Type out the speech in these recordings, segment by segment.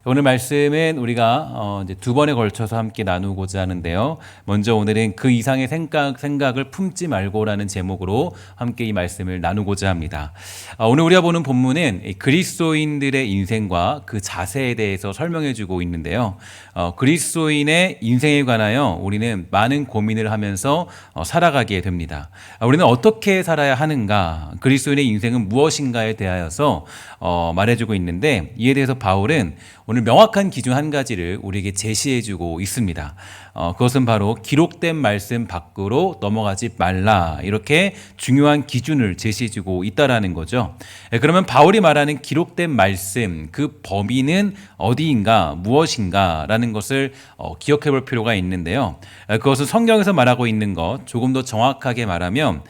오늘 말씀은 우리가 이제 두 번에 걸쳐서 함께 나누고자 하는데요. 먼저 오늘은 그 이상의 생각을 품지 말고라는 제목으로 함께 이 말씀을 나누고자 합니다. 오늘 우리가 보는 본문은 그리스도인들의 인생과 그 자세에 대해서 설명해주고 있는데요. 그리스도인의 인생에 관하여 우리는 많은 고민을 하면서 살아가게 됩니다. 우리는 어떻게 살아야 하는가? 그리스도인의 인생은 무엇인가에 대하여서 말해주고 있는데, 이에 대해서 바울은 오늘 명확한 기준 한 가지를 우리에게 제시해주고 있습니다. 그것은 바로 기록된 말씀 밖으로 넘어가지 말라, 이렇게 중요한 기준을 제시해주고 있다라는 거죠. 그러면 바울이 말하는 기록된 말씀, 그 범위는 어디인가, 무엇인가라는 것을 기억해 볼 필요가 있는데요. 그것은 성경에서 말하고 있는 것, 조금 더 정확하게 말하면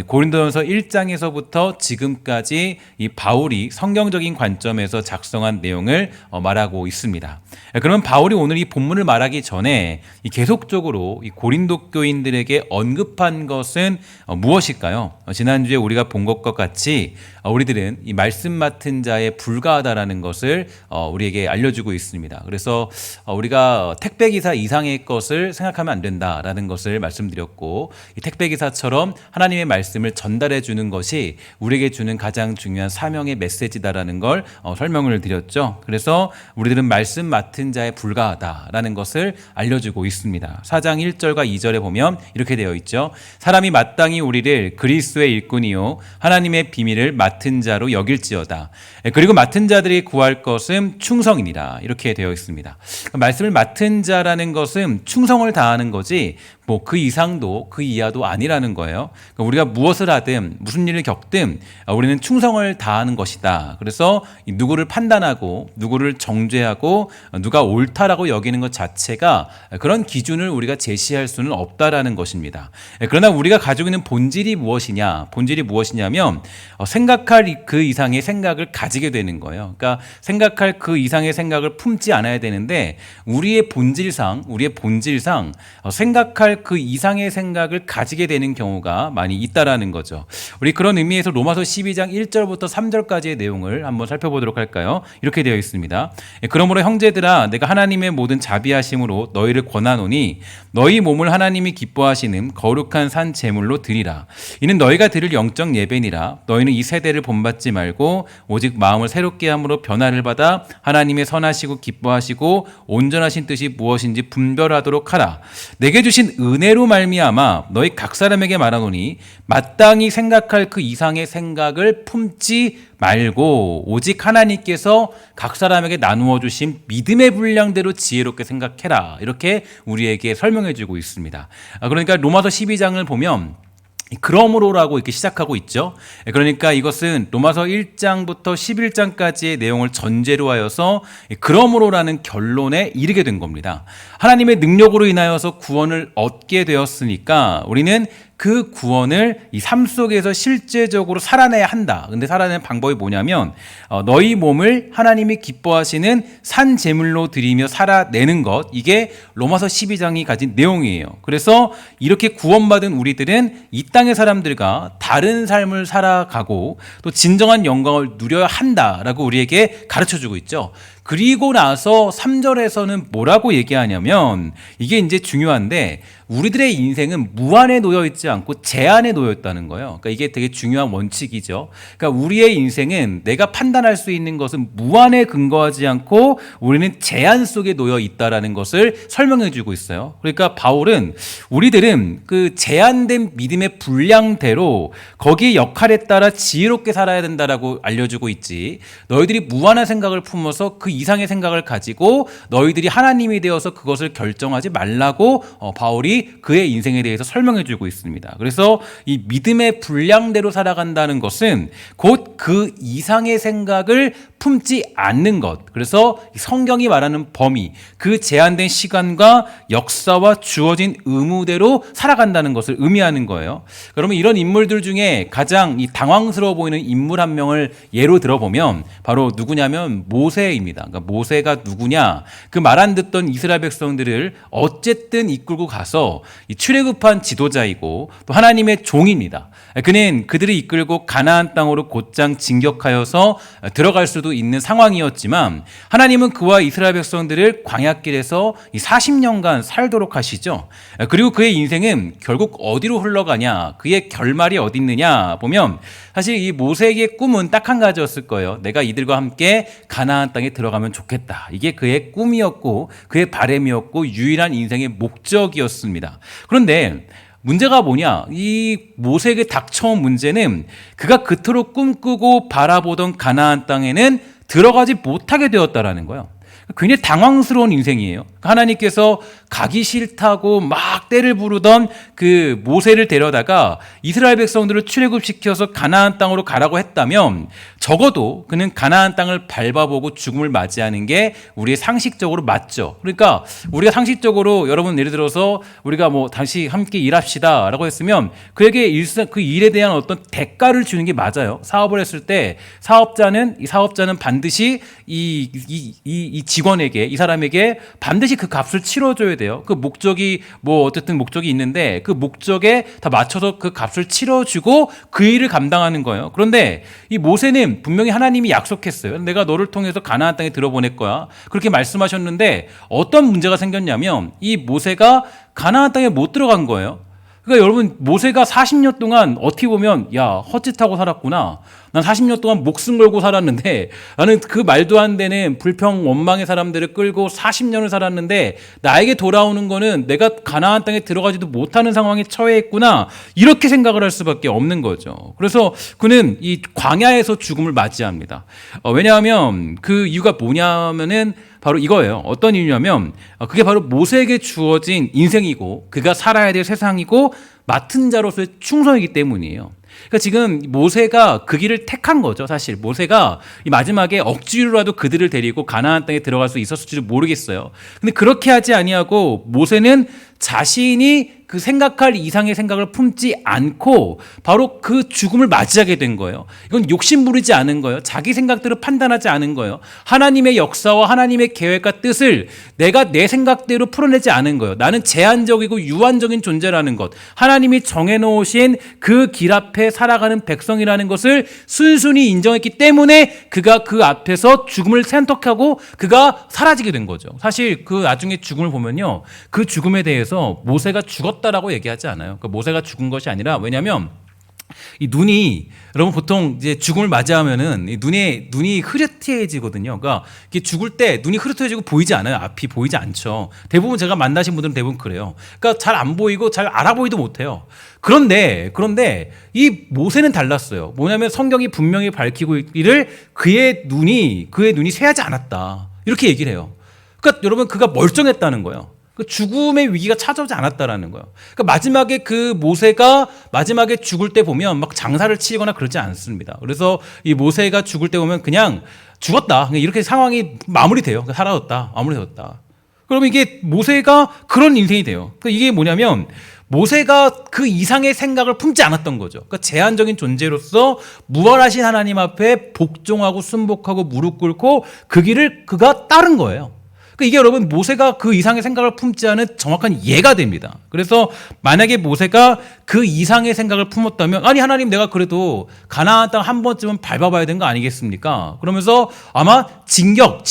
고린도전서 1장에서부터 지금까지 이 바울이 성경적인 관점에서 작성한 내용을 말하고 있습니다. 그러면 바울이 오늘 이 본문을 말하기 전에 계속적으로 이 고린도 교인들에게 언급한 것은 무엇일까요? 지난주에 우리가 본 것과 같이 우리들은 이 말씀 맡은 자에 불과하다라는 것을 우리에게 알려주고 있습니다. 그래서 우리가 택배기사 이상의 것을 생각하면 안 된다라는 것을 말씀드렸고, 이 택배기사처럼 하나님의 말씀을 전달해 주는 것이 우리에게 주는 가장 중요한 사명의 메시지다라는 걸 설명을 드렸죠. 그래서 우리들은 말씀 맡은 자에 불과하다라는 것을 알려주고 있습니다. 4장 1절과 2절에 보면 이렇게 되어 있죠. 사람이 마땅히 우리를 그리스도의 일꾼이요 하나님의 비밀을 맡은 자로 여길지어다. 그리고 맡은 자들이 구할 것은 충성이니라, 이렇게 되어 있습니다. 말씀을 맡은 자라는 것은 충성을 다하는 거지 그 이상도 그 이하도 아니라는 거예요. 우리가 무엇을 하든 무슨 일을 겪든 우리는 충성을 다하는 것이다. 그래서 누구를 판단하고 누구를 정죄하고 누가 옳다라고 여기는 것 자체가 그런 기준을 우리가 제시할 수는 없다라는 것입니다. 그러나 우리가 가지고 있는 본질이 무엇이냐? 본질이 무엇이냐면 생각할 그 이상의 생각을 가지게 되는 거예요. 그러니까 생각할 그 이상의 생각을 품지 않아야 되는데 우리의 본질상 생각할 그 이상의 생각을 가지게 되는 경우가 많이 있다라는 거죠. 우리 그런 의미에서 로마서 12장 1절부터 3절까지의 내용을 한번 살펴보도록 할까요? 이렇게 되어 있습니다. 그러므로 형제들아, 내가 하나님의 모든 자비하심으로 너희를 권하노니 너희 몸을 하나님이 기뻐하시는 거룩한 산 제물로 드리라. 이는 너희가 드릴 영적 예배니라. 너희는 이 세대를 본받지 말고 오직 마음을 새롭게 함으로 변화를 받아 하나님의 선하시고 기뻐하시고 온전하신 뜻이 무엇인지 분별하도록 하라. 내게 주신 은혜로 말미암아 너희 각 사람에게 말하노니 마땅히 생각할 그 이상의 생각을 품지 말고 오직 하나님께서 각 사람에게 나누어 주신 믿음의 분량대로 지혜롭게 생각해라, 이렇게 우리에게 설명해 주고 있습니다. 그러니까 로마서 12장을 보면 그러므로라고 이렇게 시작하고 있죠. 그러니까 이것은 로마서 1장부터 11장까지의 내용을 전제로 하여서 그러므로라는 결론에 이르게 된 겁니다. 하나님의 능력으로 인하여서 구원을 얻게 되었으니까 우리는 그 구원을 이 삶 속에서 실제적으로 살아내야 한다. 근데 살아내는 방법이 뭐냐면 너희 몸을 하나님이 기뻐하시는 산 제물로 드리며 살아내는 것, 이게 로마서 12장이 가진 내용이에요. 그래서 이렇게 구원받은 우리들은 이 땅의 사람들과 다른 삶을 살아가고 또 진정한 영광을 누려야 한다라고 우리에게 가르쳐주고 있죠. 그리고 나서 3절에서는 뭐라고 얘기하냐면, 이게 이제 중요한데, 우리들의 인생은 무한에 놓여 있지 않고 제한에 놓여 있다는 거예요. 그러니까 이게 되게 중요한 원칙이죠. 그러니까 우리의 인생은 내가 판단할 수 있는 것은 무한에 근거하지 않고 우리는 제한 속에 놓여 있다라는 것을 설명해 주고 있어요. 그러니까 바울은 우리들은 그 제한된 믿음의 분량대로 거기에 역할에 따라 지혜롭게 살아야 된다라고 알려주고 있지, 너희들이 무한한 생각을 품어서 그 이상의 생각을 가지고 너희들이 하나님이 되어서 그것을 결정하지 말라고 바울이 그의 인생에 대해서 설명해 주고 있습니다. 그래서 이 믿음의 분량대로 살아간다는 것은 곧 그 이상의 생각을 품지 않는 것, 그래서 성경이 말하는 범위, 그 제한된 시간과 역사와 주어진 의무대로 살아간다는 것을 의미하는 거예요. 그러면 이런 인물들 중에 가장 이 당황스러워 보이는 인물 한 명을 예로 들어보면 바로 누구냐면 모세입니다. 겁니다. 그러니까 모세가 누구냐? 그 말 안 듣던 이스라엘 백성들을 어쨌든 이끌고 가서 이 출애굽한 지도자이고 또 하나님의 종입니다. 그는 그들을 이끌고 가나안 땅으로 곧장 진격하여서 들어갈 수도 있는 상황이었지만 하나님은 그와 이스라엘 백성들을 광야길에서 40년간 살도록 하시죠. 그리고 그의 인생은 결국 어디로 흘러가냐, 그의 결말이 어디 있느냐 보면 사실 이 모세에게 꿈은 딱 한 가지였을 거예요. 내가 이들과 함께 가나안 땅에 들어가면 좋겠다. 이게 그의 꿈이었고 그의 바람이었고 유일한 인생의 목적이었습니다. 그런데 문제가 뭐냐? 이 모세에게 닥쳐온 문제는 그가 그토록 꿈꾸고 바라보던 가나안 땅에는 들어가지 못하게 되었다라는 거예요. 굉장히 당황스러운 인생이에요. 하나님께서 가기 싫다고 막 떼를 부르던 그 모세를 데려다가 이스라엘 백성들을 출애굽시켜서 가나안 땅으로 가라고 했다면 적어도 그는 가나안 땅을 밟아보고 죽음을 맞이하는 게 우리의 상식적으로 맞죠. 그러니까 우리가 상식적으로 여러분 예를 들어서 우리가 뭐 다시 함께 일합시다라고 했으면 그에게 그 일에 대한 어떤 대가를 주는 게 맞아요. 사업을 했을 때 사업자는 반드시 이 직원에게, 이 사람에게 반드시 그 값을 치러줘야 돼요. 그 목적이 뭐 어쨌든 목적이 있는데 그 목적에 다 맞춰서 그 값을 치러주고 그 일을 감당하는 거예요. 그런데 이 모세는 분명히 하나님이 약속했어요. 내가 너를 통해서 가나안 땅에 들어보낼 거야. 그렇게 말씀하셨는데 어떤 문제가 생겼냐면 이 모세가 가나안 땅에 못 들어간 거예요. 그러니까 여러분 모세가 40년 동안 어떻게 보면 야 헛짓하고 살았구나. 난 40년 동안 목숨 걸고 살았는데 나는 그 말도 안 되는 불평 원망의 사람들을 끌고 40년을 살았는데 나에게 돌아오는 거는 내가 가나안 땅에 들어가지도 못하는 상황에 처해있구나. 이렇게 생각을 할 수밖에 없는 거죠. 그래서 그는 이 광야에서 죽음을 맞이합니다. 왜냐하면 그 이유가 뭐냐면은 바로 이거예요. 어떤 이유냐면 그게 바로 모세에게 주어진 인생이고 그가 살아야 될 세상이고 맡은 자로서의 충성이기 때문이에요. 그러니까 지금 모세가 그 길을 택한 거죠. 사실 모세가 이 마지막에 억지로라도 그들을 데리고 가나안 땅에 들어갈 수 있었을지도 모르겠어요. 근데 그렇게 하지 아니하고 모세는 자신이 그 생각할 이상의 생각을 품지 않고 바로 그 죽음을 맞이하게 된 거예요. 이건 욕심 부리지 않은 거예요. 자기 생각대로 판단하지 않은 거예요. 하나님의 역사와 하나님의 계획과 뜻을 내가 내 생각대로 풀어내지 않은 거예요. 나는 제한적이고 유한적인 존재라는 것, 하나님이 정해놓으신 그 길 앞에 살아가는 백성이라는 것을 순순히 인정했기 때문에 그가 그 앞에서 죽음을 선택하고 그가 사라지게 된 거죠. 사실 그 나중에 죽음을 보면요, 그 죽음에 대해서 모세가 죽었다라고 얘기하지 않아요. 그러니까 모세가 죽은 것이 아니라, 왜냐하면 이 눈이, 여러분 보통 이제 죽음을 맞이하면은 이 눈이 흐릿해지거든요. 그러니까 이게 죽을 때 눈이 흐릿해지고 보이지 않아요. 앞이 보이지 않죠. 대부분 제가 만나신 분들은 대부분 그래요. 그러니까 잘 안 보이고 잘 알아보지도 못해요. 그런데 이 모세는 달랐어요. 뭐냐면 성경이 분명히 밝히고 있기를 그의 눈이 쇠하지 않았다. 이렇게 얘기를 해요. 그러니까 여러분 그가 멀쩡했다는 거예요. 그 죽음의 위기가 찾아오지 않았다라는 거예요. 그러니까 마지막에 그 모세가 마지막에 죽을 때 보면 막 장사를 치거나 그러지 않습니다. 그래서 이 모세가 죽을 때 보면 그냥 죽었다. 그냥 이렇게 상황이 마무리돼요. 사라졌다. 마무리되었다. 그러면 이게 모세가 그런 인생이 돼요. 그러니까 이게 뭐냐면 모세가 그 이상의 생각을 품지 않았던 거죠. 그러니까 제한적인 존재로서 무한하신 하나님 앞에 복종하고 순복하고 무릎 꿇고 그 길을 그가 따른 거예요. 이게 여러분 모세가 그 이상의 생각을 품지 않은 정확한 예가 됩니다. 그래서 만약에 모세가 그 이상의 생각을 품었다면, 아니 하나님 내가 그래도 가나안 땅 한 번쯤은 밟아봐야 되는 거 아니겠습니까? 그러면서 아마 진격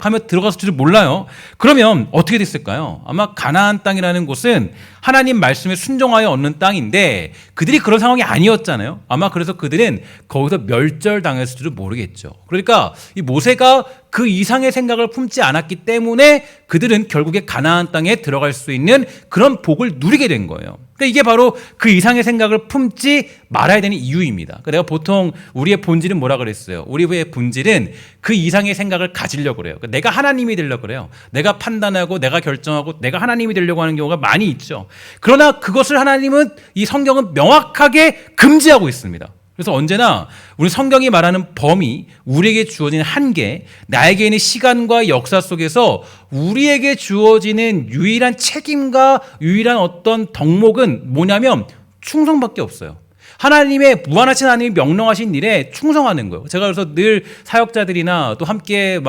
하며 들어갔을 줄 몰라요. 그러면 어떻게 됐을까요? 아마 가나안 땅이라는 곳은 하나님 말씀에 순종하여 얻는 땅인데 그들이 그런 상황이 아니었잖아요. 아마 그래서 그들은 거기서 멸절당했을 줄은 모르겠죠. 그러니까 이 모세가 그 이상의 생각을 품지 않았기 때문에 그들은 결국에 가나안 땅에 들어갈 수 있는 그런 복을 누리게 된 거예요. 그러니까 이게 바로 그 이상의 생각을 품지 말아야 되는 이유입니다. 그러니까 내가 보통 우리의 본질은 뭐라 그랬어요? 우리의 본질은 그 이상의 생각을 가지려고 그래요. 그러니까 내가 하나님이 되려고 그래요. 내가 판단하고 내가 결정하고 내가 하나님이 되려고 하는 경우가 많이 있죠. 그러나 그것을 하나님은, 이 성경은 명확하게 금지하고 있습니다. 그래서 언제나 우리 성경이 말하는 범위, 우리에게 주어진 한계, 나에게 있는 시간과 역사 속에서 우리에게 주어지는 유일한 책임과 유일한 어떤 덕목은 뭐냐면 충성밖에 없어요. 하나님의 무한하신 하나님이 명령하신 일에 충성하는 거예요. 제가 그래서 늘 사역자들이나 또 함께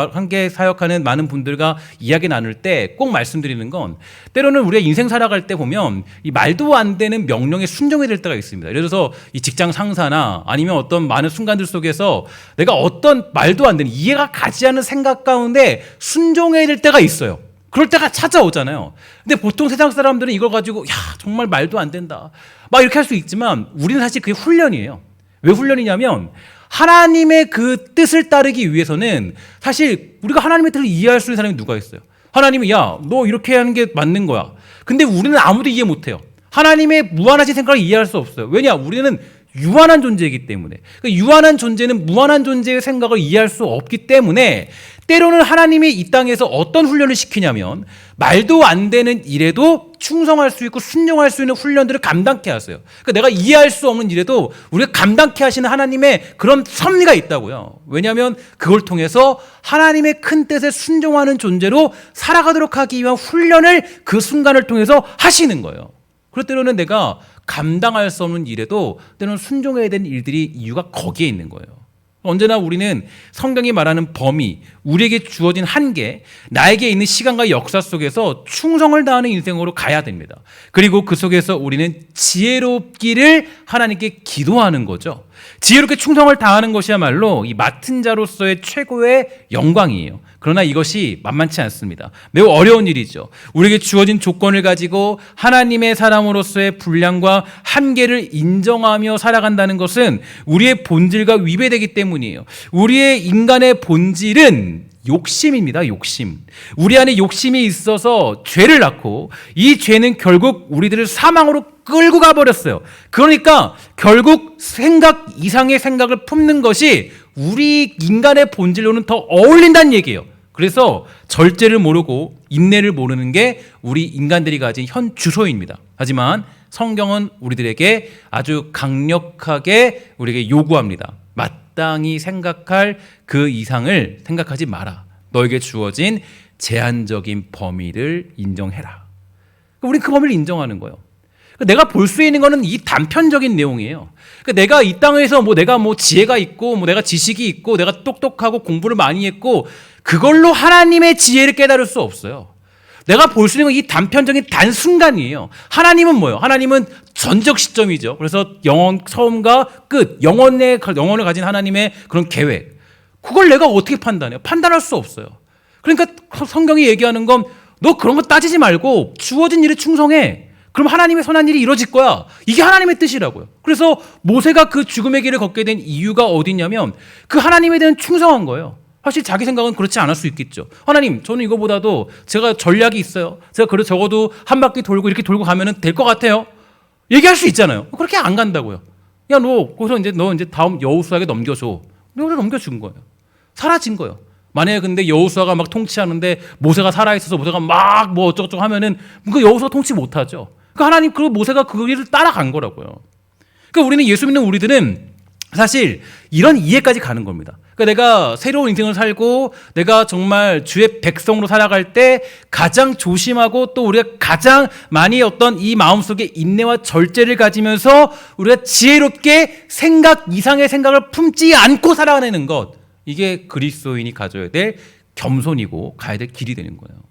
사역하는 많은 분들과 이야기 나눌 때 꼭 말씀드리는 건 때로는 우리가 인생 살아갈 때 보면 이 말도 안 되는 명령에 순종해야 될 때가 있습니다. 예를 들어서 이 직장 상사나 아니면 어떤 많은 순간들 속에서 내가 어떤 말도 안 되는 이해가 가지 않는 생각 가운데 순종해야 될 때가 있어요. 그럴 때가 찾아오잖아요. 근데 보통 세상 사람들은 이걸 가지고 야 정말 말도 안 된다 막 이렇게 할 수 있지만 우리는 사실 그게 훈련이에요. 왜 훈련이냐면 하나님의 그 뜻을 따르기 위해서는 사실 우리가 하나님의 뜻을 이해할 수 있는 사람이 누가 있어요? 하나님이 야 너 이렇게 하는 게 맞는 거야. 근데 우리는 아무도 이해 못해요. 하나님의 무한하신 생각을 이해할 수 없어요. 왜냐? 우리는 유한한 존재이기 때문에. 유한한 존재는 무한한 존재의 생각을 이해할 수 없기 때문에 때로는 하나님이 이 땅에서 어떤 훈련을 시키냐면 말도 안 되는 일에도 충성할 수 있고 순종할 수 있는 훈련들을 감당케 하세요. 그러니까 내가 이해할 수 없는 일에도 우리가 감당케 하시는 하나님의 그런 섭리가 있다고요. 왜냐하면 그걸 통해서 하나님의 큰 뜻에 순종하는 존재로 살아가도록 하기 위한 훈련을 그 순간을 통해서 하시는 거예요. 그럴 때로는 내가 감당할 수 없는 일에도 때로는 순종해야 되는 일들이 이유가 거기에 있는 거예요. 언제나 우리는 성경이 말하는 범위, 우리에게 주어진 한계, 나에게 있는 시간과 역사 속에서 충성을 다하는 인생으로 가야 됩니다. 그리고 그 속에서 우리는 지혜롭기를 하나님께 기도하는 거죠. 지혜롭게 충성을 다하는 것이야말로 이 맡은 자로서의 최고의 영광이에요. 그러나 이것이 만만치 않습니다. 매우 어려운 일이죠. 우리에게 주어진 조건을 가지고 하나님의 사람으로서의 분량과 한계를 인정하며 살아간다는 것은 우리의 본질과 위배되기 때문이에요. 우리의 인간의 본질은 욕심입니다. 욕심. 우리 안에 욕심이 있어서 죄를 낳고 이 죄는 결국 우리들을 사망으로 끌고 가버렸어요. 그러니까 결국 생각 이상의 생각을 품는 것이 우리 인간의 본질로는 더 어울린다는 얘기예요. 그래서 절제를 모르고 인내를 모르는 게 우리 인간들이 가진 현 주소입니다. 하지만 성경은 우리들에게 아주 강력하게 우리에게 요구합니다. 마땅히 생각할 그 이상을 생각하지 마라. 너에게 주어진 제한적인 범위를 인정해라. 우리는 그 범위를 인정하는 거예요. 내가 볼 수 있는 거는 이 단편적인 내용이에요. 내가 이 땅에서 내가 지혜가 있고 내가 지식이 있고 내가 똑똑하고 공부를 많이 했고 그걸로 하나님의 지혜를 깨달을 수 없어요. 내가 볼 수 있는 건 이 단편적인 단순간이에요. 하나님은 뭐예요? 하나님은 전적 시점이죠. 그래서 영원 처음과 끝, 영원을 가진 하나님의 그런 계획. 그걸 내가 어떻게 판단해요? 판단할 수 없어요. 그러니까 성경이 얘기하는 건 너 그런 거 따지지 말고 주어진 일에 충성해. 그럼 하나님의 선한 일이 이루어질 거야. 이게 하나님의 뜻이라고요. 그래서 모세가 그 죽음의 길을 걷게 된 이유가 어디냐면 그 하나님에 대한 충성한 거예요. 사실 자기 생각은 그렇지 않을 수 있겠죠. 하나님, 저는 이거보다도 제가 전략이 있어요. 제가 그래도 적어도 한 바퀴 돌고 이렇게 돌고 가면 될 것 같아요. 얘기할 수 있잖아요. 그렇게 안 간다고요. 야, 너 이제 다음 여호수아에게 넘겨줘. 내가 넘겨준 거예요. 사라진 거예요. 만약에 근데 여호수아가 막 통치하는데 모세가 살아있어서 모세가 막 어쩌고저쩌고 하면은 그 여호수아 통치 못하죠. 그러니까 하나님, 그리고 모세가 그 길을 따라간 거라고요. 그러니까 우리는 예수 믿는 우리들은 사실 이런 이해까지 가는 겁니다. 그러니까 내가 새로운 인생을 살고 내가 정말 주의 백성으로 살아갈 때 가장 조심하고 또 우리가 가장 많이 어떤 이 마음속에 인내와 절제를 가지면서 우리가 지혜롭게 생각 이상의 생각을 품지 않고 살아내는 것, 이게 그리스도인이 가져야 될 겸손이고 가야 될 길이 되는 거예요.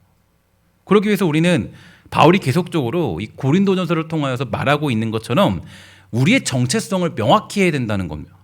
그러기 위해서 우리는 바울이 계속적으로 이 고린도전서를 통하여서 말하고 있는 것처럼 우리의 정체성을 명확히 해야 된다는 겁니다.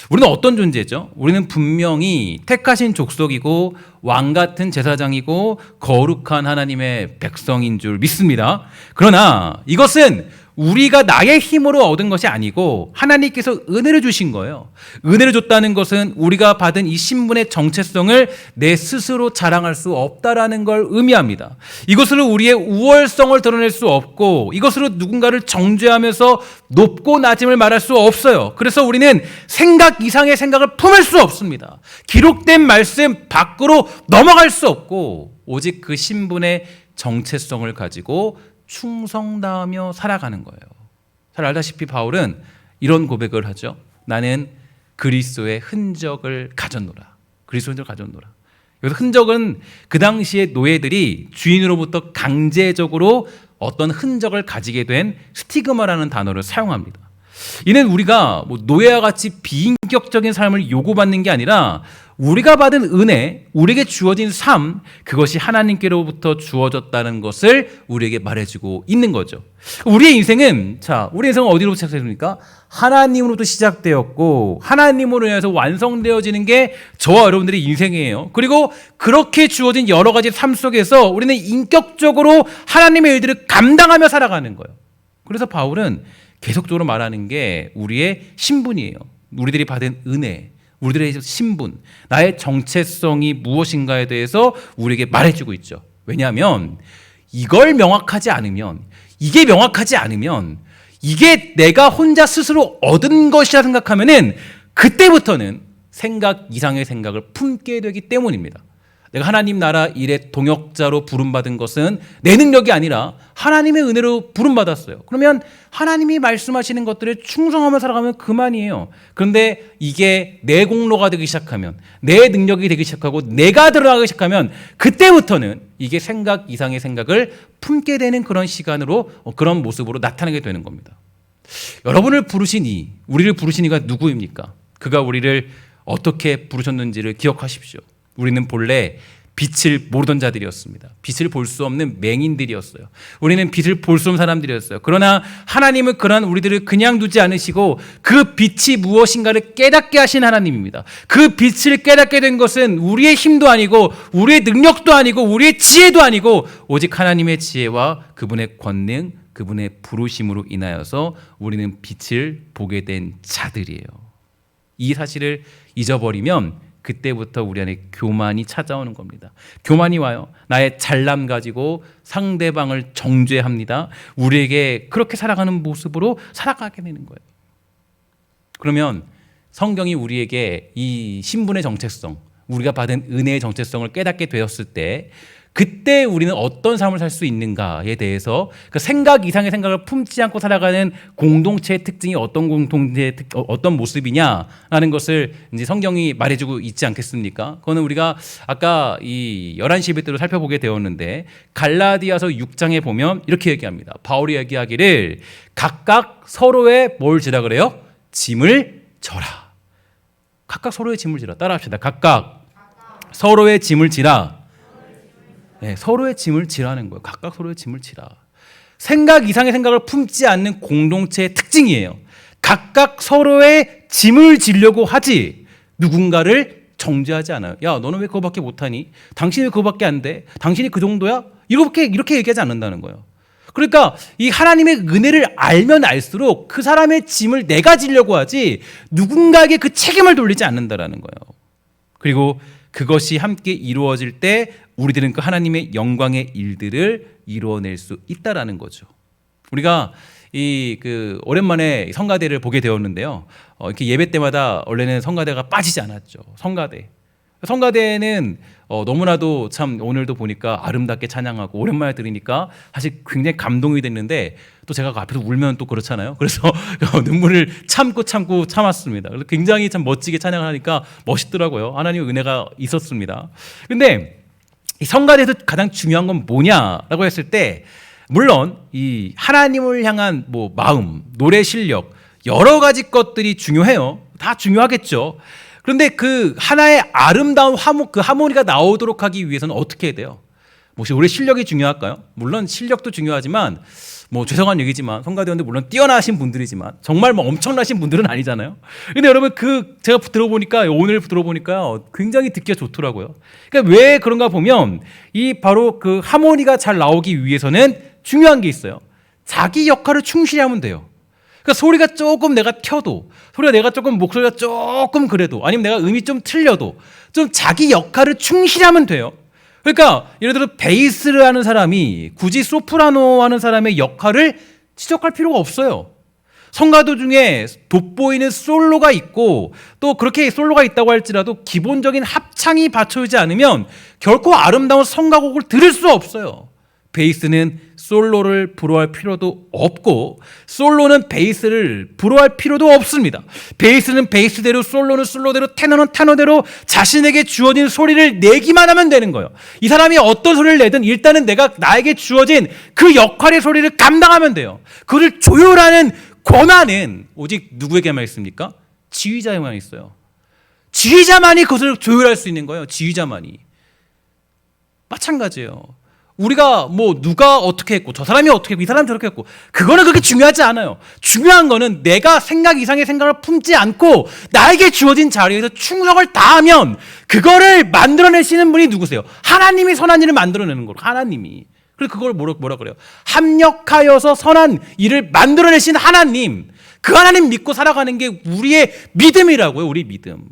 우리는 어떤 존재죠? 우리는 분명히 택하신 족속이고 왕 같은 제사장이고 거룩한 하나님의 백성인 줄 믿습니다. 그러나 이것은 우리가 나의 힘으로 얻은 것이 아니고 하나님께서 은혜를 주신 거예요. 은혜를 줬다는 것은 우리가 받은 이 신분의 정체성을 내 스스로 자랑할 수 없다라는 걸 의미합니다. 이것으로 우리의 우월성을 드러낼 수 없고 이것으로 누군가를 정죄하면서 높고 낮음을 말할 수 없어요. 그래서 우리는 생각 이상의 생각을 품을 수 없습니다. 기록된 말씀 밖으로 넘어갈 수 없고 오직 그 신분의 정체성을 가지고 충성다하며 살아가는 거예요. 잘 알다시피 바울은 이런 고백을 하죠. 나는 그리스도의 흔적을 가졌노라. 그리스도의 흔적을 가졌노라. 여기서 흔적은 그 당시에 노예들이 주인으로부터 강제적으로 어떤 흔적을 가지게 된 스티그마라는 단어를 사용합니다. 이는 우리가 뭐 노예와 같이 비인격적인 삶을 요구받는 게 아니라 우리가 받은 은혜, 우리에게 주어진 삶, 그것이 하나님께로부터 주어졌다는 것을 우리에게 말해주고 있는 거죠. 우리의 인생은 어디로부터 시작됐습니까? 하나님으로부터 시작되었고 하나님으로 인해서 완성되어지는 게 저와 여러분들의 인생이에요. 그리고 그렇게 주어진 여러 가지 삶 속에서 우리는 인격적으로 하나님의 일들을 감당하며 살아가는 거예요. 그래서 바울은 계속적으로 말하는 게 우리의 신분이에요. 우리들이 받은 은혜, 우리들의 신분, 나의 정체성이 무엇인가에 대해서 우리에게 말해주고 있죠. 왜냐하면 이걸 명확하지 않으면, 이게 명확하지 않으면, 이게 내가 혼자 스스로 얻은 것이라 생각하면은 그때부터는 생각 이상의 생각을 품게 되기 때문입니다. 내가 하나님 나라 일의 동역자로 부름받은 것은 내 능력이 아니라 하나님의 은혜로 부름받았어요. 그러면 하나님이 말씀하시는 것들을 충성하며 살아가면 그만이에요. 그런데 이게 내 공로가 되기 시작하면, 내 능력이 되기 시작하고 내가 들어가기 시작하면 그때부터는 이게 생각 이상의 생각을 품게 되는 그런 시간으로, 그런 모습으로 나타나게 되는 겁니다. 여러분을 부르신 우리를 부르신 이가 누구입니까? 그가 우리를 어떻게 부르셨는지를 기억하십시오. 우리는 본래 빛을 모르던 자들이었습니다. 빛을 볼 수 없는 맹인들이었어요. 우리는 빛을 볼 수 없는 사람들이었어요. 그러나 하나님은 그러한 우리들을 그냥 두지 않으시고 그 빛이 무엇인가를 깨닫게 하신 하나님입니다. 그 빛을 깨닫게 된 것은 우리의 힘도 아니고 우리의 능력도 아니고 우리의 지혜도 아니고 오직 하나님의 지혜와 그분의 권능, 그분의 부르심으로 인하여서 우리는 빛을 보게 된 자들이에요. 이 사실을 잊어버리면 그때부터 우리 안에 교만이 찾아오는 겁니다. 교만이 와요. 나의 잘남 가지고 상대방을 정죄합니다. 우리에게 그렇게 살아가는 모습으로 살아가게 되는 거예요. 그러면 성경이 우리에게 이 신분의 정체성, 우리가 받은 은혜의 정체성을 깨닫게 되었을 때 그때 우리는 어떤 삶을 살 수 있는가에 대해서 그 생각 이상의 생각을 품지 않고 살아가는 공동체의 특징이 어떤 모습이냐라는 것을 이제 성경이 말해주고 있지 않겠습니까? 그거는 우리가 아까 이 11시 예배 때로 살펴보게 되었는데 갈라디아서 6장에 보면 이렇게 얘기합니다. 바울이 얘기하기를 각각 서로의 뭘 지라 그래요? 짐을 져라. 각각 서로의 짐을 지라. 따라합시다. 각각 서로의 짐을 지라. 네, 서로의 짐을 지라는 거예요. 각각 서로의 짐을 지라. 생각 이상의 생각을 품지 않는 공동체의 특징이에요. 각각 서로의 짐을 지려고 하지 누군가를 정죄하지 않아요. 야, 너는 왜 그거밖에 못하니? 당신이 왜 그거밖에 안 돼? 당신이 그 정도야? 이렇게 얘기하지 않는다는 거예요. 그러니까 이 하나님의 은혜를 알면 알수록 그 사람의 짐을 내가 지려고 하지 누군가에게 그 책임을 돌리지 않는다라는 거예요. 그리고 그것이 함께 이루어질 때 우리들은 그 하나님의 영광의 일들을 이루어낼 수 있다라는 거죠. 우리가 오랜만에 성가대를 보게 되었는데요. 이렇게 예배 때마다 원래는 성가대가 빠지지 않았죠. 성가대는 너무나도 참 오늘도 보니까 아름답게 찬양하고 오랜만에 들으니까 사실 굉장히 감동이 됐는데 또 제가 그 앞에서 울면 또 그렇잖아요. 그래서 눈물을 참고 참았습니다. 그래서 굉장히 참 멋지게 찬양을 하니까 멋있더라고요. 하나님의 은혜가 있었습니다. 근데 이 성가대에서 가장 중요한 건 뭐냐라고 했을 때 물론 이 하나님을 향한 뭐 마음, 노래 실력 여러 가지 것들이 중요해요. 다 중요하겠죠. 그런데 그 하나의 아름다운 하모니가 나오도록 하기 위해서는 어떻게 해야 돼요? 혹시 우리 실력이 중요할까요? 물론 실력도 중요하지만 뭐 죄송한 얘기지만 성가대원들 물론 뛰어나신 분들이지만 정말 뭐 엄청나신 분들은 아니잖아요. 근데 여러분 제가 오늘 들어보니까 굉장히 듣기가 좋더라고요. 그러니까 왜 그런가 보면 바로 그 하모니가 잘 나오기 위해서는 중요한 게 있어요. 자기 역할을 충실히 하면 돼요. 그러니까 소리가 조금 내가 켜도, 목소리가 조금 그래도, 아니면 내가 음이 좀 틀려도 좀 자기 역할을 충실히 하면 돼요. 그러니까 예를 들어 베이스를 하는 사람이 굳이 소프라노 하는 사람의 역할을 지적할 필요가 없어요. 성가도 중에 돋보이는 솔로가 있고 또 그렇게 솔로가 있다고 할지라도 기본적인 합창이 받쳐지지 않으면 결코 아름다운 성가곡을 들을 수 없어요. 베이스는 솔로를 불러할 필요도 없고 솔로는 베이스를 불러할 필요도 없습니다. 베이스는 베이스대로, 솔로는 솔로대로, 테너는 테너대로 자신에게 주어진 소리를 내기만 하면 되는 거예요. 이 사람이 어떤 소리를 내든 일단은 나에게 주어진 그 역할의 소리를 감당하면 돼요. 그를 조율하는 권한은 오직 누구에게만 있습니까? 지휘자에만 있어요. 지휘자만이 그것을 조율할 수 있는 거예요. 지휘자만이. 마찬가지예요. 우리가 뭐 누가 어떻게 했고 저 사람이 어떻게 했고 이 사람이 저렇게 했고 그거는 그렇게 중요하지 않아요. 중요한 거는 내가 생각 이상의 생각을 품지 않고 나에게 주어진 자리에서 충성을 다하면 그거를 만들어내시는 분이 누구세요? 하나님이 선한 일을 만들어내는 거로. 하나님이. 그래서 그걸 뭐라 그래요? 합력하여서 선한 일을 만들어내신 하나님. 그 하나님 믿고 살아가는 게 우리의 믿음이라고요. 우리 믿음.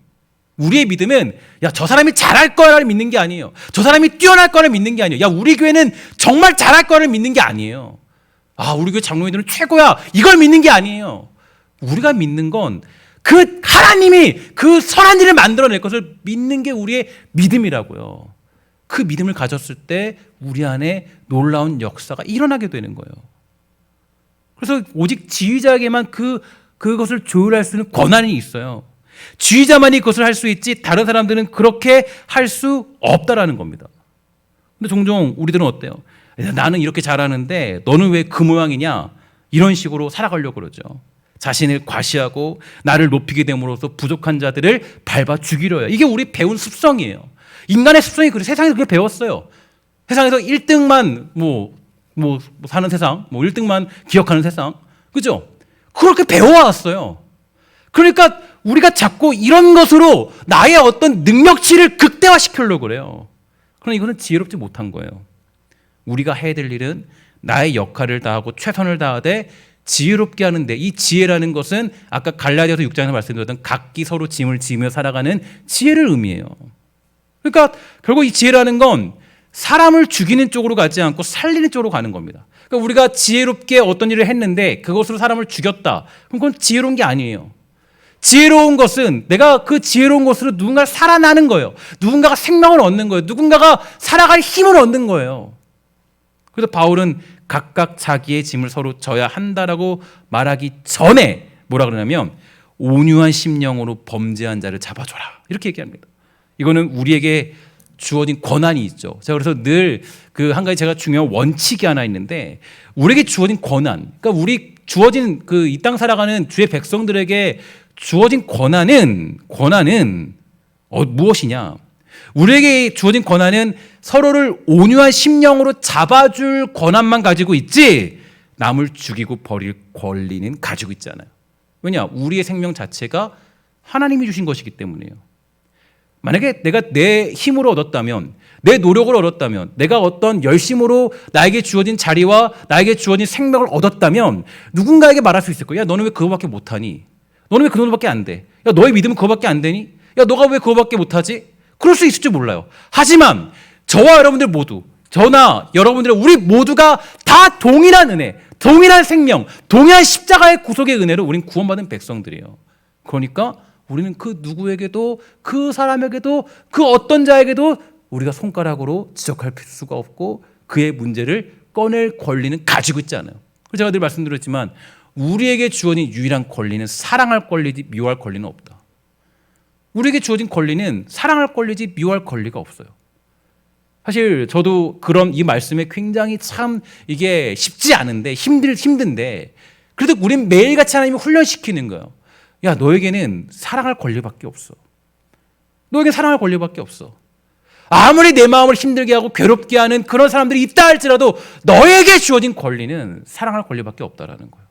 우리의 믿음은 야, 저 사람이 잘할 거를 믿는 게 아니에요. 저 사람이 뛰어날 거를 믿는 게 아니에요. 야, 우리 교회는 정말 잘할 거를 믿는 게 아니에요. 아, 우리 교회 장로님들은 최고야. 이걸 믿는 게 아니에요. 우리가 믿는 건 그 하나님이 그 선한 일을 만들어낼 것을 믿는 게 우리의 믿음이라고요. 그 믿음을 가졌을 때 우리 안에 놀라운 역사가 일어나게 되는 거예요. 그래서 오직 지휘자에게만 그것을 조율할 수 있는 권한이 있어요. 지휘자만이 그것을 할 수 있지 다른 사람들은 그렇게 할 수 없다라는 겁니다. 근데 종종 우리들은 어때요? 나는 이렇게 잘하는데 너는 왜 그 모양이냐? 이런 식으로 살아가려고 그러죠. 자신을 과시하고 나를 높이게 됨으로써 부족한 자들을 밟아 죽이려 해요. 이게 우리 배운 습성이에요. 인간의 습성이 그래. 세상에서 그렇게 배웠어요. 세상에서 1등만 사는 세상, 1등만 기억하는 세상. 그죠? 그렇게 배워왔어요. 그러니까 우리가 자꾸 이런 것으로 나의 어떤 능력치를 극대화시키려고 그래요. 그러나 이거는 지혜롭지 못한 거예요. 우리가 해야 될 일은 나의 역할을 다하고 최선을 다하되 지혜롭게 하는데, 이 지혜라는 것은 아까 갈라디아서 6장에서 말씀드렸던 각기 서로 짐을 지으며 살아가는 지혜를 의미해요. 그러니까 결국 이 지혜라는 건 사람을 죽이는 쪽으로 가지 않고 살리는 쪽으로 가는 겁니다. 그러니까 우리가 지혜롭게 어떤 일을 했는데 그것으로 사람을 죽였다. 그럼 그건 지혜로운 게 아니에요. 지혜로운 것은 내가 그 지혜로운 것으로 누군가가 살아나는 거예요. 누군가가 생명을 얻는 거예요. 누군가가 살아갈 힘을 얻는 거예요. 그래서 바울은 각각 자기의 짐을 서로 져야 한다라고 말하기 전에 뭐라 그러냐면 온유한 심령으로 범죄한 자를 잡아줘라. 이렇게 얘기합니다. 이거는 우리에게 주어진 권한이 있죠. 제가 그래서 늘 그 한 가지 제가 중요한 원칙이 하나 있는데, 우리에게 주어진 권한, 그러니까 우리 주어진 그 이 땅 살아가는 주의 백성들에게 주어진 권한은 무엇이냐? 우리에게 주어진 권한은 서로를 온유한 심령으로 잡아줄 권한만 가지고 있지 남을 죽이고 버릴 권리는 가지고 있지 않아요. 왜냐? 우리의 생명 자체가 하나님이 주신 것이기 때문이에요. 만약에 내가 내 힘으로 얻었다면, 내 노력을 얻었다면, 내가 어떤 열심으로 나에게 주어진 자리와 나에게 주어진 생명을 얻었다면 누군가에게 말할 수 있을 거야. 야, 너는 왜 그거밖에 못하니? 너는 왜 그 정도밖에 안 돼? 야, 너의 믿음은 그거밖에 안 되니? 야, 너가 왜 그거밖에 못하지? 그럴 수 있을지 몰라요. 하지만 저와 여러분들 모두, 저나 여러분들, 우리 모두가 다 동일한 은혜, 동일한 생명, 동일한 십자가의 구속의 은혜로 우린 구원받은 백성들이에요. 그러니까 우리는 그 누구에게도, 그 사람에게도, 그 어떤 자에게도 우리가 손가락으로 지적할 수가 없고 그의 문제를 꺼낼 권리는 가지고 있지 않아요. 그래서 제가 늘 말씀드렸지만 우리에게 주어진 유일한 권리는 사랑할 권리지 미워할 권리는 없다. 우리에게 주어진 권리는 사랑할 권리지 미워할 권리가 없어요. 사실 저도 그런 이 말씀에 굉장히 참 이게 쉽지 않은데 힘든데 그래도 우린 매일같이 하나님이 훈련시키는 거예요. 야, 너에게는 사랑할 권리밖에 없어. 너에게 사랑할 권리밖에 없어. 아무리 내 마음을 힘들게 하고 괴롭게 하는 그런 사람들이 있다 할지라도 너에게 주어진 권리는 사랑할 권리밖에 없다라는 거예요.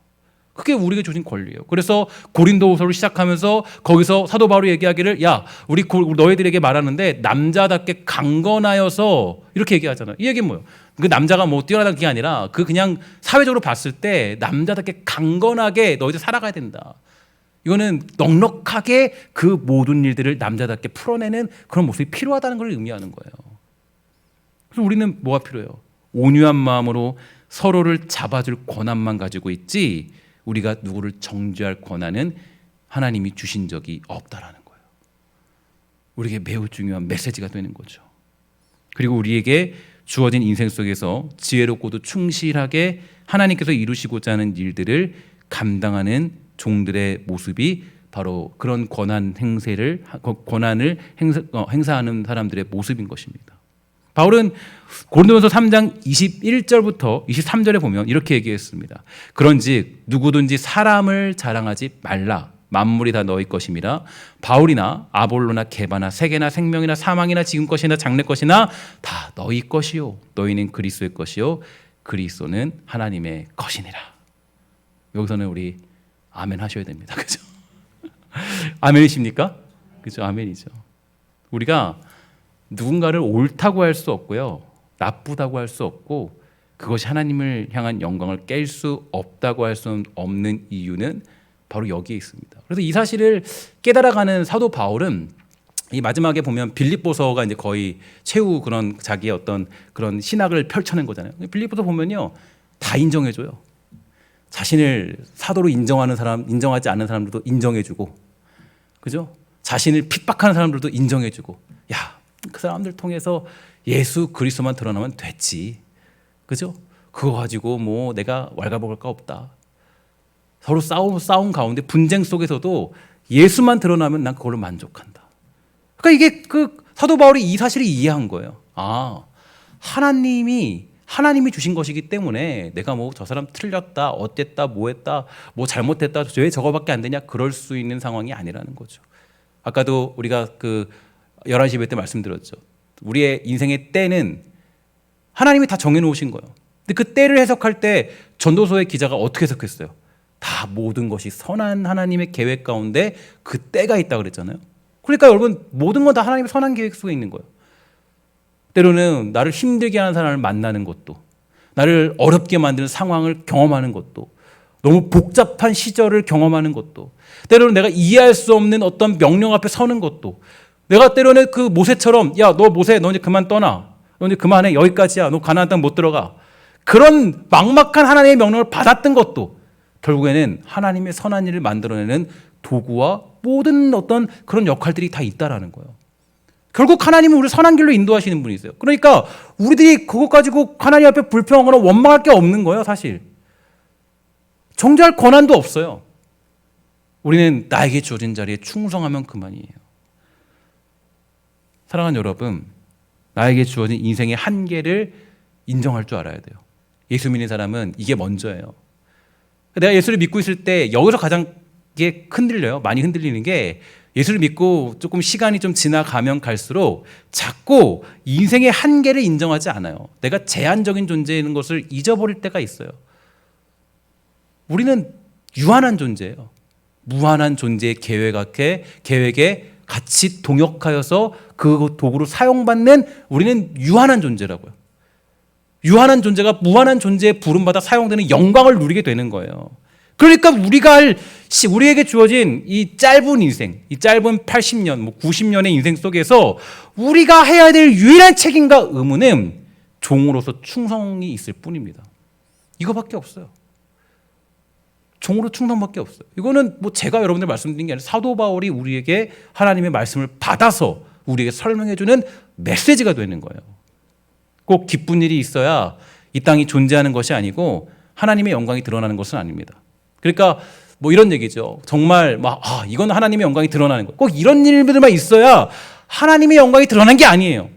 그게 우리에게 주어진 권리예요. 그래서 고린도후서를 시작하면서 거기서 사도 바울이 얘기하기를, 야, 우리 너희들에게 말하는데 남자답게 강건하여서, 이렇게 얘기하잖아요. 이 얘기는 뭐예요? 그 남자가 뭐 뛰어나다는 게 아니라 그 그냥 사회적으로 봤을 때 남자답게 강건하게 너희들 살아가야 된다. 이거는 넉넉하게 그 모든 일들을 남자답게 풀어내는 그런 모습이 필요하다는 걸 의미하는 거예요. 그래서 우리는 뭐가 필요해요? 온유한 마음으로 서로를 잡아줄 권한만 가지고 있지 우리가 누구를 정죄할 권한은 하나님이 주신 적이 없다라는 거예요. 우리에게 매우 중요한 메시지가 되는 거죠. 그리고 우리에게 주어진 인생 속에서 지혜롭고도 충실하게 하나님께서 이루시고자 하는 일들을 감당하는 종들의 모습이 바로 그런 권한을 행사하는 사람들의 모습인 것입니다. 바울은 고린도전서 3장 21절부터 23절에 보면 이렇게 얘기했습니다. 그런즉 누구든지 사람을 자랑하지 말라. 만물이 다 너희 것임이라. 바울이나 아볼로나 게바나 세계나 생명이나 사망이나 지금 것이나 장래 것이나 다 너희 것이요 너희는 그리스도의 것이요 그리스도는 하나님의 것이니라. 여기서는 우리 아멘 하셔야 됩니다. 그죠? 아멘이십니까? 그죠? 아멘이죠. 우리가 누군가를 옳다고 할 수 없고요, 나쁘다고 할 수 없고, 그것이 하나님을 향한 영광을 깰 수 없다고 할 수 없는 이유는 바로 여기에 있습니다. 그래서 이 사실을 깨달아가는 사도 바울은 이 마지막에 보면 빌립보서가 이제 거의 최후 그런 자기의 어떤 그런 신학을 펼쳐낸 거잖아요. 빌립보서 보면요, 다 인정해줘요. 자신을 사도로 인정하는 사람, 인정하지 않는 사람들도 인정해주고, 그죠? 자신을 핍박하는 사람들도 인정해주고, 야, 그 사람들 통해서 예수 그리스도만 드러나면 됐지, 그죠? 그거 가지고 뭐 내가 왈가벗을 거 없다. 서로 싸움 가운데 분쟁 속에서도 예수만 드러나면 난 그걸로 만족한다. 그러니까 이게 그 사도 바울이 이 사실을 이해한 거예요. 아, 하나님이 주신 것이기 때문에 내가 뭐 저 사람 틀렸다, 어땠다, 뭐 했다, 뭐 잘못했다, 왜 저거밖에 안 되냐, 그럴 수 있는 상황이 아니라는 거죠. 아까도 우리가 그 11시 예배 때 말씀드렸죠. 우리의 인생의 때는 하나님이 다 정해놓으신 거예요. 근데 그 때를 해석할 때 전도서의 기자가 어떻게 해석했어요? 다 모든 것이 선한 하나님의 계획 가운데 그 때가 있다 그랬잖아요. 그러니까 여러분, 모든 건 다 하나님의 선한 계획 속에 있는 거예요. 때로는 나를 힘들게 하는 사람을 만나는 것도, 나를 어렵게 만드는 상황을 경험하는 것도, 너무 복잡한 시절을 경험하는 것도, 때로는 내가 이해할 수 없는 어떤 명령 앞에 서는 것도, 내가 때로는 그 모세처럼, 야, 너 모세, 너 이제 그만 떠나, 너 이제 그만해, 여기까지야, 너 가나안 땅 못 들어가, 그런 막막한 하나님의 명령을 받았던 것도 결국에는 하나님의 선한 일을 만들어내는 도구와 모든 어떤 그런 역할들이 다 있다라는 거예요. 결국 하나님은 우리를 선한 길로 인도하시는 분이세요. 그러니까 우리들이 그것 가지고 하나님 앞에 불평하거나 원망할 게 없는 거예요, 사실. 정죄할 권한도 없어요. 우리는 나에게 주어진 자리에 충성하면 그만이에요. 사랑하는 여러분, 나에게 주어진 인생의 한계를 인정할 줄 알아야 돼요. 예수 믿는 사람은 이게 먼저예요. 내가 예수를 믿고 있을 때 여기서 가장 이게 흔들려요. 많이 흔들리는 게, 예수를 믿고 조금 시간이 좀 지나가면 갈수록 자꾸 인생의 한계를 인정하지 않아요. 내가 제한적인 존재인 것을 잊어버릴 때가 있어요. 우리는 유한한 존재예요. 무한한 존재의 계획에 같이 동역하여서 그 도구로 사용받는 우리는 유한한 존재라고요. 유한한 존재가 무한한 존재에 부름받아 사용되는 영광을 누리게 되는 거예요. 그러니까 우리에게 주어진 이 짧은 인생, 이 짧은 80년, 90년의 인생 속에서 우리가 해야 될 유일한 책임과 의무는 종으로서 충성이 있을 뿐입니다. 이거밖에 없어요. 종으로 충성밖에 없어요. 이거는 뭐 제가 여러분들 말씀드린 게 아니라 사도 바울이 우리에게 하나님의 말씀을 받아서 우리에게 설명해주는 메시지가 되는 거예요. 꼭 기쁜 일이 있어야 이 땅이 존재하는 것이 아니고 하나님의 영광이 드러나는 것은 아닙니다. 그러니까 뭐 이런 얘기죠. 정말 이건 하나님의 영광이 드러나는 거. 꼭 이런 일들만 있어야 하나님의 영광이 드러난 게 아니에요.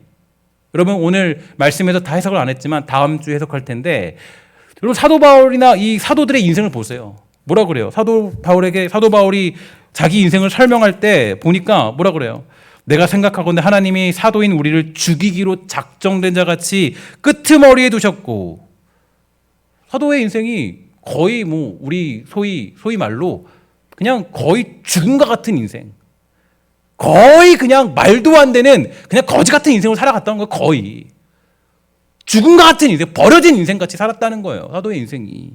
여러분, 오늘 말씀에서 다 해석을 안 했지만 다음 주에 해석할 텐데, 여러분, 사도 바울이나 이 사도들의 인생을 보세요. 뭐라 그래요? 사도 바울이 자기 인생을 설명할 때 보니까 뭐라 그래요? 내가 생각하건대 하나님이 사도인 우리를 죽이기로 작정된 자 같이 끄트머리에 두셨고, 사도의 인생이 거의 뭐 우리 소위 말로 그냥 거의 죽음과 같은 인생, 거의 그냥 말도 안 되는 그냥 거지 같은 인생을 살아갔다는 거예요. 거의 죽음과 같은 인생, 버려진 인생같이 살았다는 거예요, 사도의 인생이.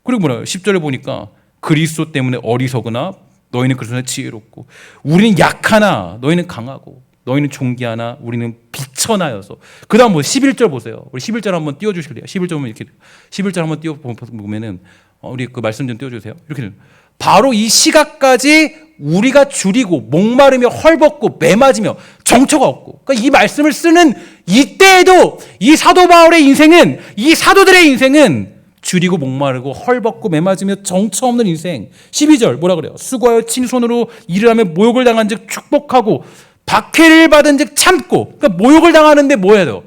그리고 뭐라고요? 10절에 보니까 그리스도 때문에 어리석으나 너희는 그리스도에 지혜롭고, 우리는 약하나 너희는 강하고, 너희는 존귀하나 우리는 비천하여서. 그 다음 11절 보세요. 우리 11절 한번 띄워주실래요? 11절 보면 이렇게, 11절 한번 띄워보면은, 우리 그 말씀 좀 띄워주세요. 이렇게, 바로 이 시각까지 우리가 줄이고 목마르며 헐벗고 매맞으며 정처가 없고. 그러니까 이 말씀을 쓰는 이때에도 이 사도 바울의 인생은, 이 사도들의 인생은 줄이고 목마르고 헐벗고 매맞으며 정처 없는 인생. 12절 뭐라 그래요? 수고하여 친손으로 일을 하며 모욕을 당한 즉 축복하고, 박해를 받은 즉 참고, 그러니까 모욕을 당하는데 뭐 해야 돼요?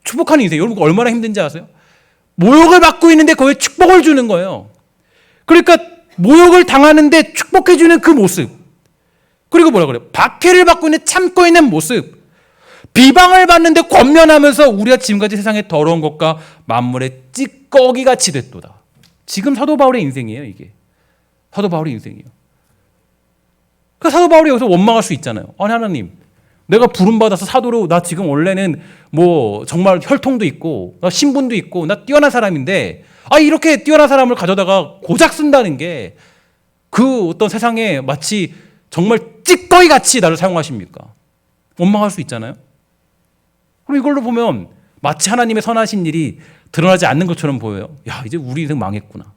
축복하는 인생. 여러분 얼마나 힘든지 아세요? 모욕을 받고 있는데 거기에 축복을 주는 거예요. 그러니까 모욕을 당하는데 축복해주는 그 모습. 그리고 뭐라 그래요? 박해를 받고 있는 참고 있는 모습. 비방을 받는데 권면하면서 우리가 지금까지 세상의 더러운 것과 만물의 찌꺼기 같이 됐도다. 지금 사도 바울의 인생이에요, 이게. 사도 바울의 인생이에요. 그 사도 바울이 여기서 원망할 수 있잖아요. 아니 하나님, 내가 부름받아서 사도로 나 지금 원래는 뭐 정말 혈통도 있고 나 신분도 있고 나 뛰어난 사람인데 이렇게 뛰어난 사람을 가져다가 고작 쓴다는 게 그 어떤 세상에 마치 정말 찌꺼기 같이 나를 사용하십니까? 원망할 수 있잖아요. 그럼 이걸로 보면 마치 하나님의 선하신 일이 드러나지 않는 것처럼 보여요. 야, 이제 우리 인생 망했구나.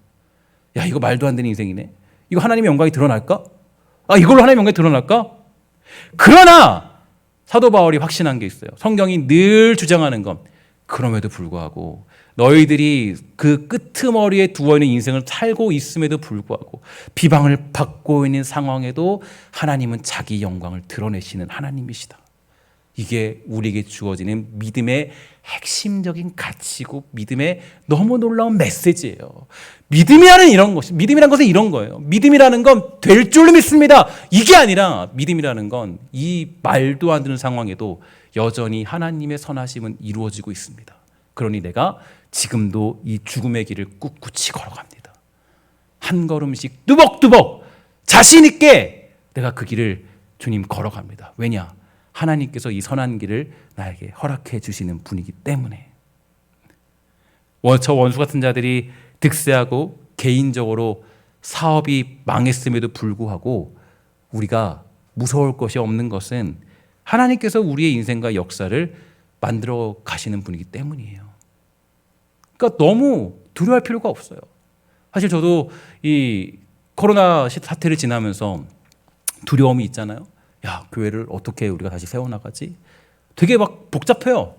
야, 이거 말도 안 되는 인생이네. 이거 하나님의 영광이 드러날까? 이걸로 하나님의 영광이 드러날까? 그러나 사도 바울이 확신한 게 있어요. 성경이 늘 주장하는 건 그럼에도 불구하고 너희들이 그 끄트머리에 두어 있는 인생을 살고 있음에도 불구하고 비방을 받고 있는 상황에도 하나님은 자기 영광을 드러내시는 하나님이시다. 이게 우리에게 주어지는 믿음의 핵심적인 가치고 믿음의 너무 놀라운 메시지예요. 믿음이라는 것은 이런 거예요. 믿음이라는 건 될 줄로 믿습니다. 이게 아니라 믿음이라는 건 이 말도 안 되는 상황에도 여전히 하나님의 선하심은 이루어지고 있습니다. 그러니 내가 지금도 이 죽음의 길을 꿋꿋이 걸어갑니다. 한 걸음씩 뚜벅뚜벅 자신 있게 내가 그 길을 주님 걸어갑니다. 왜냐? 하나님께서 이 선한 길을 나에게 허락해 주시는 분이기 때문에. 저 원수 같은 자들이 득세하고 개인적으로 사업이 망했음에도 불구하고 우리가 무서울 것이 없는 것은 하나님께서 우리의 인생과 역사를 만들어 가시는 분이기 때문이에요. 그러니까 너무 두려워할 필요가 없어요. 사실 저도 이 코로나 사태를 지나면서 두려움이 있잖아요. 야, 교회를 어떻게 우리가 다시 세워나가지? 되게 막 복잡해요.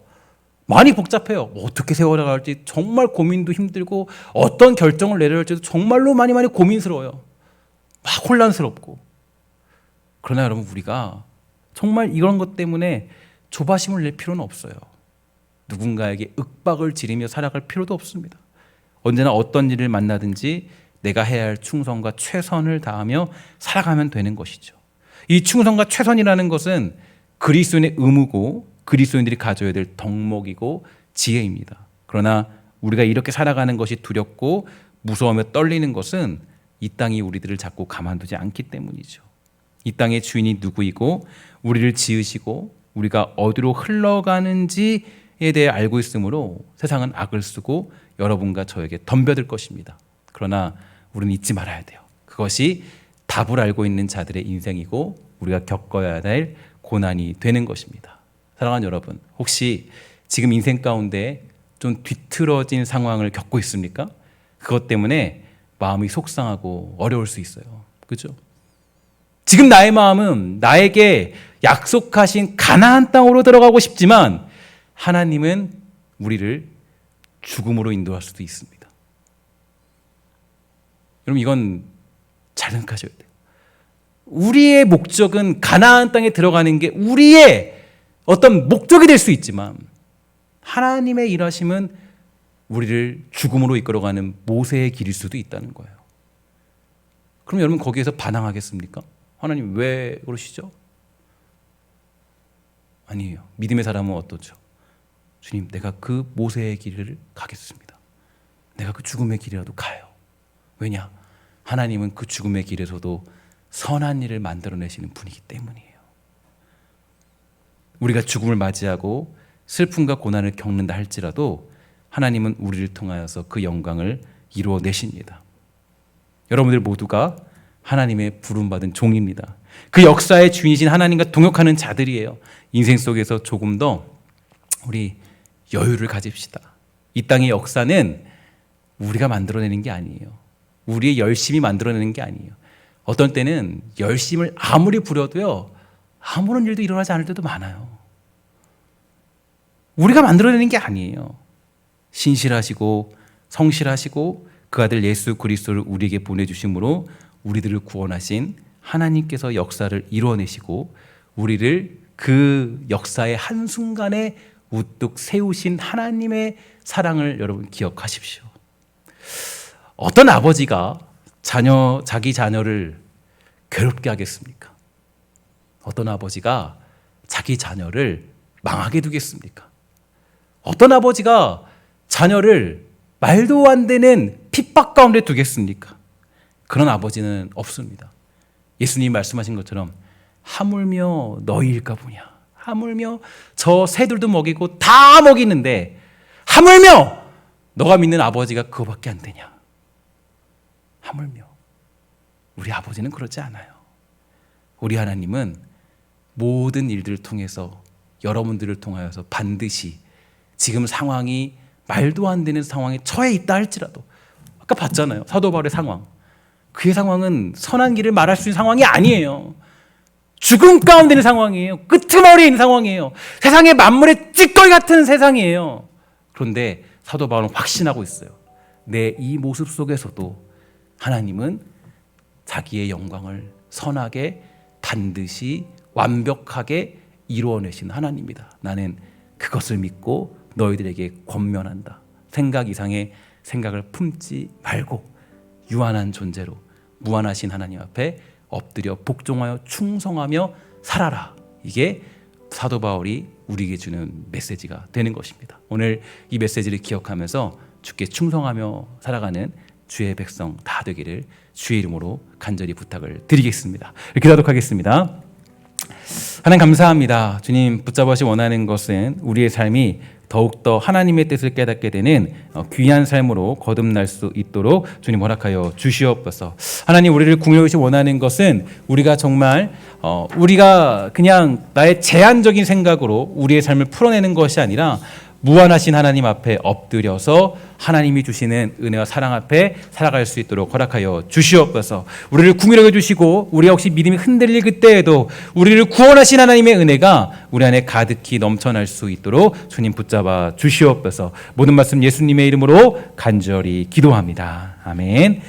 많이 복잡해요. 뭐 어떻게 세워나갈지 정말 고민도 힘들고 어떤 결정을 내려야 할지도 정말로 많이 고민스러워요. 막 혼란스럽고. 그러나 여러분, 우리가 정말 이런 것 때문에 조바심을 낼 필요는 없어요. 누군가에게 윽박을 지르며 살아갈 필요도 없습니다. 언제나 어떤 일을 만나든지 내가 해야 할 충성과 최선을 다하며 살아가면 되는 것이죠. 이 충성과 최선이라는 것은 그리스도인의 의무고 그리스도인들이 가져야 될 덕목이고 지혜입니다. 그러나 우리가 이렇게 살아가는 것이 두렵고 무서워하며 떨리는 것은 이 땅이 우리들을 자꾸 가만두지 않기 때문이죠. 이 땅의 주인이 누구이고 우리를 지으시고 우리가 어디로 흘러가는지에 대해 알고 있으므로 세상은 악을 쓰고 여러분과 저에게 덤벼들 것입니다. 그러나 우리는 잊지 말아야 돼요. 그것이 답을 알고 있는 자들의 인생이고 우리가 겪어야 될 고난이 되는 것입니다. 사랑하는 여러분, 혹시 지금 인생 가운데 좀 뒤틀어진 상황을 겪고 있습니까? 그것 때문에 마음이 속상하고 어려울 수 있어요. 그렇죠? 지금 나의 마음은 나에게 약속하신 가나안 땅으로 들어가고 싶지만 하나님은 우리를 죽음으로 인도할 수도 있습니다. 여러분, 이건 잘 생각하셔야 돼요. 우리의 목적은 가나안 땅에 들어가는 게 우리의 어떤 목적이 될 수 있지만 하나님의 일하심은 우리를 죽음으로 이끌어가는 모세의 길일 수도 있다는 거예요. 그럼 여러분, 거기에서 반항하겠습니까? 하나님 왜 그러시죠? 아니에요. 믿음의 사람은 어떻죠? 주님, 내가 그 모세의 길을 가겠습니다. 내가 그 죽음의 길이라도 가요. 왜냐? 하나님은 그 죽음의 길에서도 선한 일을 만들어내시는 분이기 때문이에요. 우리가 죽음을 맞이하고 슬픔과 고난을 겪는다 할지라도 하나님은 우리를 통하여서 그 영광을 이루어내십니다. 여러분들 모두가 하나님의 부름받은 종입니다. 그 역사의 주인이신 하나님과 동역하는 자들이에요. 인생 속에서 조금 더 우리 여유를 가집시다. 이 땅의 역사는 우리가 만들어내는 게 아니에요. 우리의 열심이 만들어내는 게 아니에요. 어떤 때는 열심을 아무리 부려도요, 아무런 일도 일어나지 않을 때도 많아요. 우리가 만들어내는 게 아니에요. 신실하시고 성실하시고 그 아들 예수 그리스도를 우리에게 보내주심으로 우리들을 구원하신 하나님께서 역사를 이루어내시고 우리를 그 역사의 한순간에 우뚝 세우신 하나님의 사랑을 여러분 기억하십시오. 어떤 아버지가 자기 자녀를 괴롭게 하겠습니까? 어떤 아버지가 자기 자녀를 망하게 두겠습니까? 어떤 아버지가 자녀를 말도 안 되는 핍박 가운데 두겠습니까? 그런 아버지는 없습니다. 예수님이 말씀하신 것처럼 하물며 너희일까 보냐. 하물며 저 새들도 먹이고 다 먹이는데 하물며 너가 믿는 아버지가 그거밖에 안 되냐. 하물며. 우리 아버지는 그렇지 않아요. 우리 하나님은 모든 일들을 통해서 여러분들을 통하여서 반드시 지금 상황이 말도 안 되는 상황에 처해 있다 할지라도 아까 봤잖아요. 사도 바울의 상황. 그의 상황은 선한 길을 말할 수 있는 상황이 아니에요. 죽음 가운데 있는 상황이에요. 끄트머리에 있는 상황이에요. 세상의 만물의 찌꺼기 같은 세상이에요. 그런데 사도 바울은 확신하고 있어요. 내 이 모습 속에서도 하나님은 자기의 영광을 선하게 반드시 완벽하게 이루어내신 하나님이다. 나는 그것을 믿고 너희들에게 권면한다. 생각 이상의 생각을 품지 말고 유한한 존재로 무한하신 하나님 앞에 엎드려 복종하여 충성하며 살아라. 이게 사도 바울이 우리에게 주는 메시지가 되는 것입니다. 오늘 이 메시지를 기억하면서 주께 충성하며 살아가는 주의 백성 다 되기를 주의 이름으로 간절히 부탁을 드리겠습니다. 기도하도록 하겠습니다. 하나님 감사합니다. 주님 붙잡으시 원하는 것은 우리의 삶이 더욱더 하나님의 뜻을 깨닫게 되는 귀한 삶으로 거듭날 수 있도록 주님 허락하여 주시옵소서. 하나님 우리를 궁여하시 원하는 것은 우리가 정말 우리가 그냥 나의 제한적인 생각으로 우리의 삶을 풀어내는 것이 아니라 무한하신 하나님 앞에 엎드려서 하나님이 주시는 은혜와 사랑 앞에 살아갈 수 있도록 허락하여 주시옵소서. 우리를 궁일하게 주시고 우리가 혹시 믿음이 흔들릴 그때에도 우리를 구원하신 하나님의 은혜가 우리 안에 가득히 넘쳐날 수 있도록 주님 붙잡아 주시옵소서. 모든 말씀 예수님의 이름으로 간절히 기도합니다. 아멘.